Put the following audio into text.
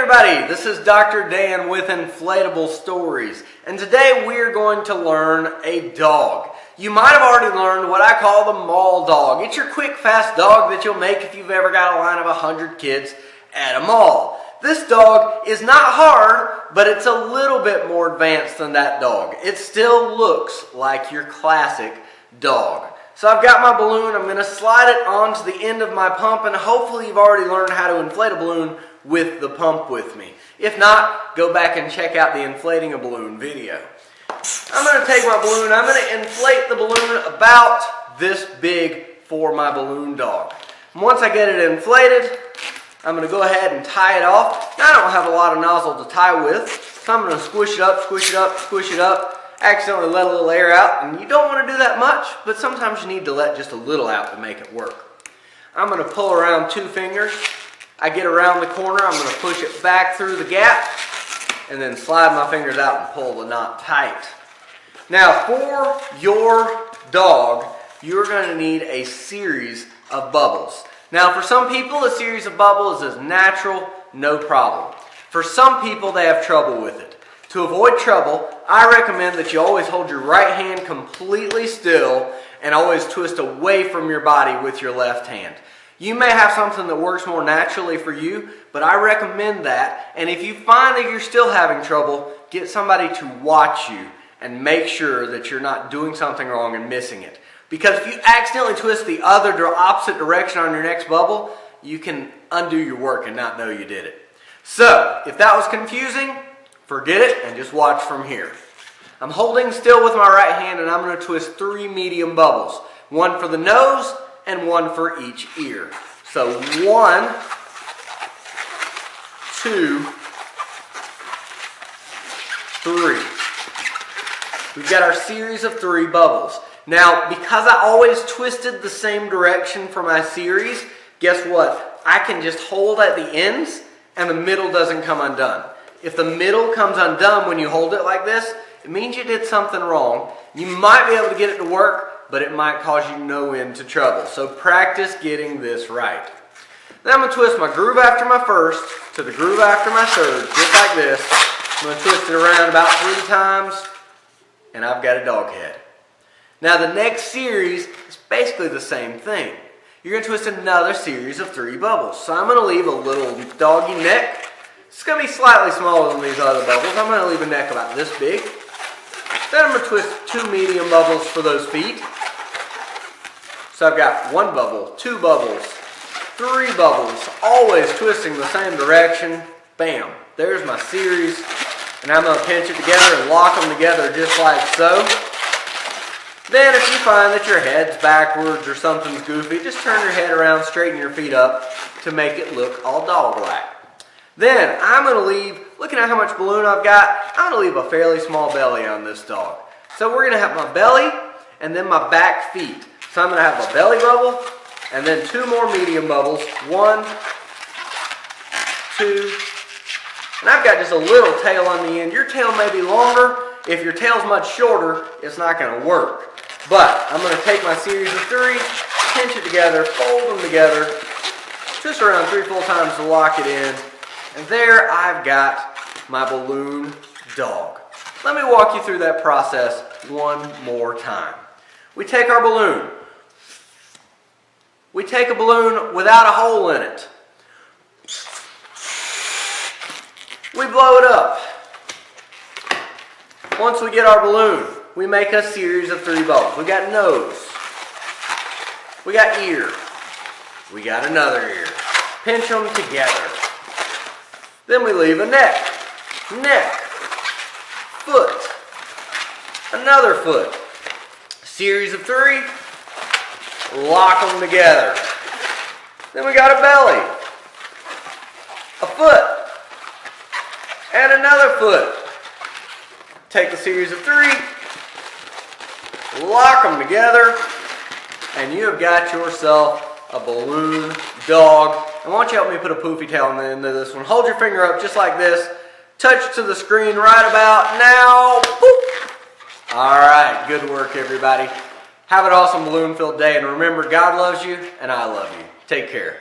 everybody, this is Dr. Dan with Inflatable Stories, and today we're going to learn a dog. You might have already learned what I call the mall dog. It's your quick, fast dog that you'll make if you've ever got a line of 100 kids at a mall. This dog is not hard, but it's a little bit more advanced than that dog. It still looks like your classic dog. So I've got my balloon, I'm going to slide it onto the end of my pump, and hopefully you've already learned how to inflate a balloon with the pump with me. If not, go back and check out the inflating a balloon video. I'm going to take my balloon, I'm going to inflate the balloon about this big for my balloon dog. And once I get it inflated, I'm going to go ahead and tie it off. Now I don't have a lot of nozzle to tie with, so I'm going to squish it up, squish it up, squish it up. Accidentally let a little air out, and you don't want to do that much, but sometimes you need to let just a little out to make it work. I'm going to pull around 2 fingers. I get around the corner, I'm going to push it back through the gap, and then slide my fingers out and pull the knot tight. Now for your dog, you're going to need a series of bubbles. Now for some people, a series of bubbles is natural, no problem. For some people, they have trouble with it. To avoid trouble, I recommend that you always hold your right hand completely still and always twist away from your body with your left hand. You may have something that works more naturally for you, but I recommend that. And if you find that you're still having trouble, get somebody to watch you and make sure that you're not doing something wrong and missing it. Because if you accidentally twist the opposite direction on your next bubble, you can undo your work and not know you did it. So, if that was confusing, forget it and just watch from here. I'm holding still with my right hand and I'm going to twist 3 medium bubbles. 1 for the nose and 1 for each ear. So 1, 2, 3. We've got our series of 3 bubbles. Now, because I always twisted the same direction for my series, guess what? I can just hold at the ends and the middle doesn't come undone. If the middle comes undone when you hold it like this, it means you did something wrong. You might be able to get it to work, but it might cause you no end to trouble. So practice getting this right. Then I'm going to twist my groove after my first to the groove after my third, just like this. I'm going to twist it around about 3 times, and I've got a dog head. Now the next series is basically the same thing. You're going to twist another series of 3 bubbles. So I'm going to leave a little doggy neck. It's going to be slightly smaller than these other bubbles. I'm going to leave a neck about this big. Then I'm going to twist 2 medium bubbles for those feet. So I've got 1 bubble, 2 bubbles, 3 bubbles, always twisting the same direction. Bam, there's my series. And I'm going to pinch it together and lock them together just like so. Then if you find that your head's backwards or something's goofy, just turn your head around, straighten your feet up to make it look all dog-like. Then I'm going to leave, looking at how much balloon I've got, I'm going to leave a fairly small belly on this dog. So we're going to have my belly and then my back feet. So I'm going to have my belly bubble and then 2 more medium bubbles. 1, 2, and I've got just a little tail on the end. Your tail may be longer. If your tail's much shorter, it's not going to work. But I'm going to take my series of 3, pinch it together, fold them together, twist around 3 full times to lock it in. And there I've got my balloon dog. Let me walk you through that process one more time. We take our balloon. We take a balloon without a hole in it. We blow it up. Once we get our balloon, we make a series of 3 bubbles. We got nose. We got ear. We got another ear. Pinch them together. Then we leave a neck, foot, another foot. Series of 3, lock them together. Then we got a belly, a foot, and another foot. Take the series of 3, lock them together, and you have got yourself a balloon dog. And why don't you help me put a poofy tail on the end of this one. Hold your finger up just like this. Touch to the screen right about now. Boop. All right, good work everybody. Have an awesome balloon-filled day. And remember, God loves you and I love you. Take care.